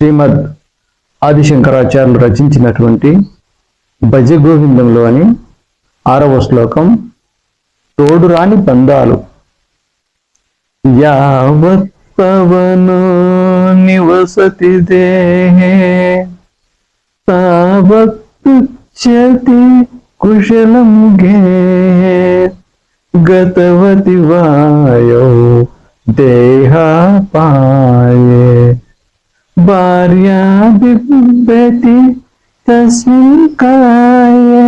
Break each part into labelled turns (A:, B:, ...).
A: శ్రీమద్ ఆదిశంకరాచార్యులు రచించినటువంటి భజగోవిందంలోని 6వ శ్లోకం. తోడురాని బంధాలు. యావత్ పవనో నివసతి దేహే తావత్ పృచ్ఛతి కుశలం గేహే గతవతి వాయో దేహాపాయే భార్యా బిభ్రతి తస్మిన్ కాయే.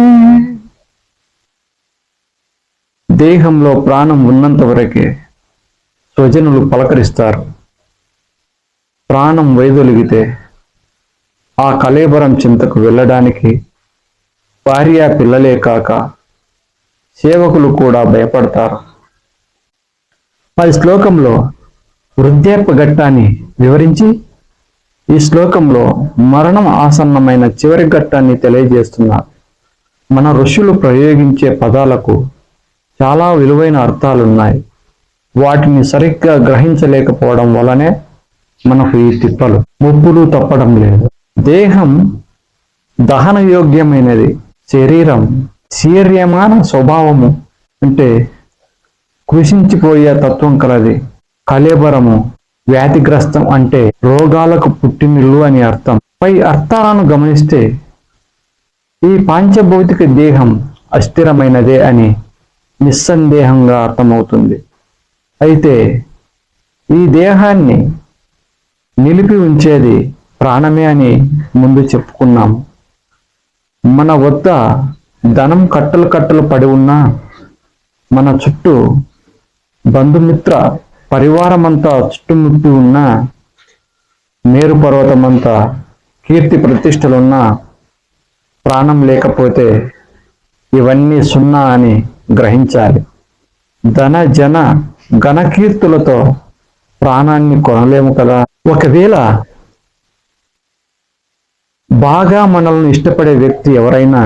A: దేహంలో ప్రాణం ఉన్నంత వరకే స్వజనులు పలకరిస్తారు. ప్రాణం వైదొలిగితే ఆ కళేబరం చింతకు వెళ్ళడానికి భార్య పిల్లలే కాక సేవకులు కూడా భయపడతారు. ఈ శ్లోకంలో వృద్ధాప్య ఘట్టాన్ని వివరించి ఈ శ్లోకంలో మరణం ఆసన్నమైన చివరి ఘట్టాన్ని తెలియజేస్తున్నారు. మన ఋషులు ప్రయోగించే పదాలకు చాలా విలువైన అర్థాలున్నాయి. వాటిని సరిగ్గా గ్రహించలేకపోవడం వల్లనే మనకు ఈ తిప్పలు ముప్పులు తప్పడం లేదు. దేహం దహనయోగ్యమైనది. శరీరం శీర్యమాన స్వభావము అంటే కృషించిపోయే తత్వం కలది. కళేబరము వ్యాధిగ్రస్తం అంటే రోగాలకు పుట్టినిల్లు అని అర్థం. పై అర్థాలను గమనిస్తే ఈ పాంచభౌతిక దేహం అస్థిరమైనదే అని నిస్సందేహంగా అర్థమవుతుంది. అయితే ఈ దేహాన్ని నిలిపి ఉంచేది ప్రాణమే అని ముందు చెప్పుకున్నాము. మన వద్ద ధనం కట్టలు కట్టలు పడి ఉన్నా, మన చుట్టూ బంధుమిత్ర పరివారమంతా చుట్టుముట్టి ఉన్నా, మేరు పర్వతమంతా కీర్తి ప్రతిష్టలున్నా, ప్రాణం లేకపోతే ఇవన్నీ సున్నా అని గ్రహించాలి. ధన జన ఘనకీర్తులతో ప్రాణాన్ని కొనలేము కదా. ఒకవేళ బాగా మనల్ని ఇష్టపడే వ్యక్తి ఎవరైనా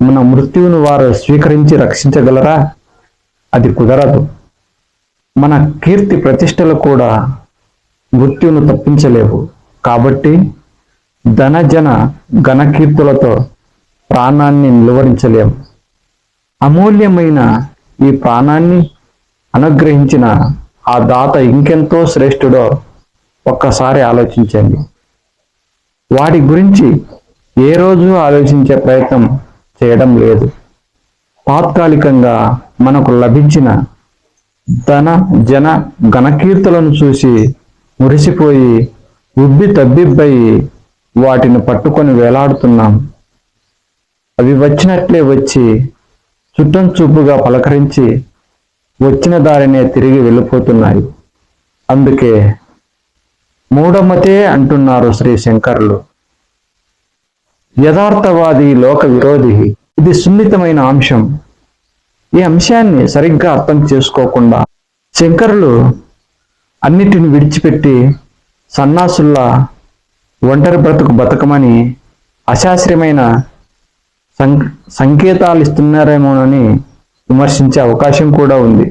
A: మన మృత్యువును వారు స్వీకరించి రక్షించగలరా? అది కుదరదు. మన కీర్తి ప్రతిష్టలు కూడా మృత్యువును తప్పించలేవు. కాబట్టి ధనజన ఘనకీర్తులతో ప్రాణాన్ని నిలువరించలేము. అమూల్యమైన ఈ ప్రాణాన్ని అనుగ్రహించిన ఆ దాత ఇంకెంతో శ్రేష్ఠుడో ఒక్కసారి ఆలోచించండి. వాడి గురించి ఏ రోజు ఆలోచించే ప్రయత్నం చేయడం లేదు. తాత్కాలికంగా మనకు లభించిన ధన జన ఘనకీర్తులను చూసి మురిసిపోయి ఉబ్బి తబ్బిబ్బయి వాటిని పట్టుకొని వేలాడుతున్నాం. అవి వచ్చినట్లే వచ్చి చుట్టం చూపుగా పలకరించి వచ్చిన దారినే తిరిగి వెళ్ళిపోతున్నాయి. అందుకే మూఢమతే అంటున్నారు శ్రీ శంకరులు. యథార్థవాది లోక విరోధి. ఇది సున్నితమైన అంశం. ఈ అంశాన్ని సరిగ్గా అర్థం చేసుకోకుండా శంకరులు అన్నిటిని విడిచిపెట్టి సన్నాసుల్లా ఒంటరి బ్రతుకు బతకమని అశాస్త్రీయమైన సంకేతాలు ఇస్తున్నారేమోనని విమర్శించే అవకాశం కూడా ఉంది.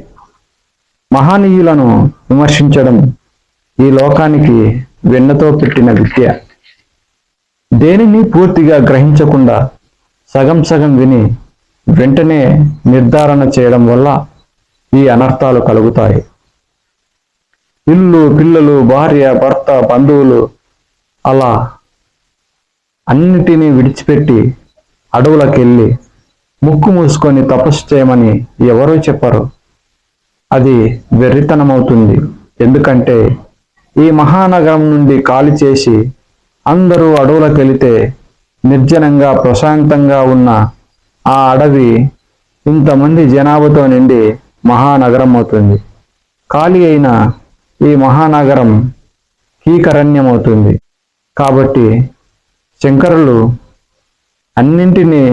A: మహనీయులను విమర్శించడం ఈ లోకానికి వెన్నతో పెట్టిన విద్య. దేనిని పూర్తిగా గ్రహించకుండా సగం సగం విని వెంటనే నిర్ధారణ చేయడం వల్ల ఈ అనర్థాలు కలుగుతాయి. ఇల్లు, పిల్లలు, భార్య, భర్త, బంధువులు అలా అన్నిటినీ విడిచిపెట్టి అడవులకెళ్ళి ముక్కు మూసుకొని తపస్సు చేయమని ఎవరూ చెప్పరు. అది వెర్రితనమవుతుంది. ఎందుకంటే ఈ మహానగరం నుండి ఖాళీ చేసి అందరూ అడవులకెళితే నిర్జనంగా ప్రశాంతంగా ఉన్న ఆ అడవి ఇంతమంది జనాభాతో నిండి మహానగరం అవుతుంది. ఖాళీ అయిన ఈ మహానగరం కీకరణ్యమవుతుంది. కాబట్టి శంకరులు అన్నింటినీ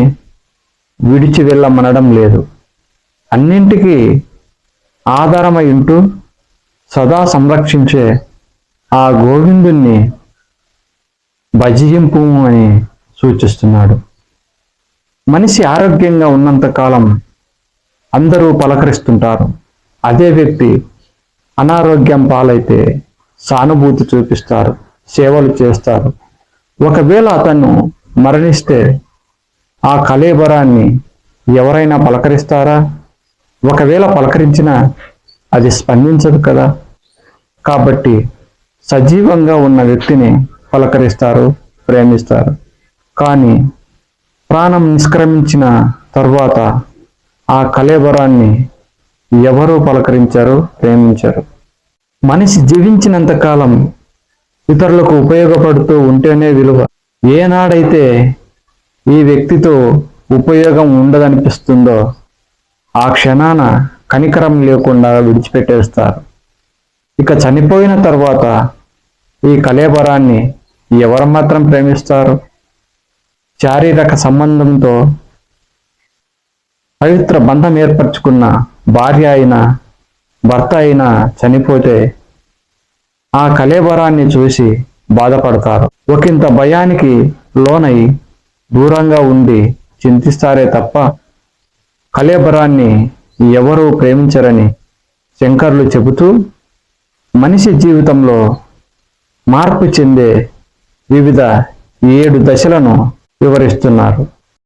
A: విడిచి వెళ్ళమనడం లేదు. అన్నింటికీ ఆధారమై ఉంటూ సదా సంరక్షించే ఆ గోవిందుణ్ణి భజింపు అని సూచిస్తున్నాడు. మనిషి ఆరోగ్యంగా ఉన్నంతకాలం అందరూ పలకరిస్తుంటారు. అదే వ్యక్తి అనారోగ్యం పాలైతే సానుభూతి చూపిస్తారు. సేవలు చేస్తారు. ఒకవేళ అతను మరణిస్తే ఆ కళేబరాన్ని ఎవరైనా పలకరిస్తారా? ఒకవేళ పలకరించినా అది స్పందించదు కదా. కాబట్టి సజీవంగా ఉన్న వ్యక్తిని పలకరిస్తారు, ప్రేమిస్తారు. కానీ ప్రాణం నిష్క్రమించిన తరువాత ఆ కళేబరాన్ని ఎవరూ పలకరించరు, ప్రేమించరు. మనిషి జీవించినంత కాలం ఇతరులకు ఉపయోగపడుతూ ఉంటేనే విలువ. ఏనాడైతే ఈ వ్యక్తితో ఉపయోగం ఉండదనిపిస్తుందో ఆ క్షణాన కనికరం లేకుండా విడిచిపెట్టేస్తారు. ఇక చనిపోయిన తర్వాత ఈ కళేబరాన్ని ఎవరు మాత్రం ప్రేమిస్తారు? శారీరక సంబంధంతో పవిత్ర బంధం ఏర్పరచుకున్న భార్య అయినా భర్త అయినా చనిపోతే ఆ కళేబరాన్ని చూసి బాధపడతారు. ఒకంత భయానికి లోనై దూరంగా ఉండి చింతిస్తారే తప్ప కళేబరాన్ని ఎవరూ ప్రేమించరని శంకర్లు చెబుతూ మనిషి జీవితంలో మార్పు చెందే వివిధ 7 దశలను వివరిస్తున్నారు.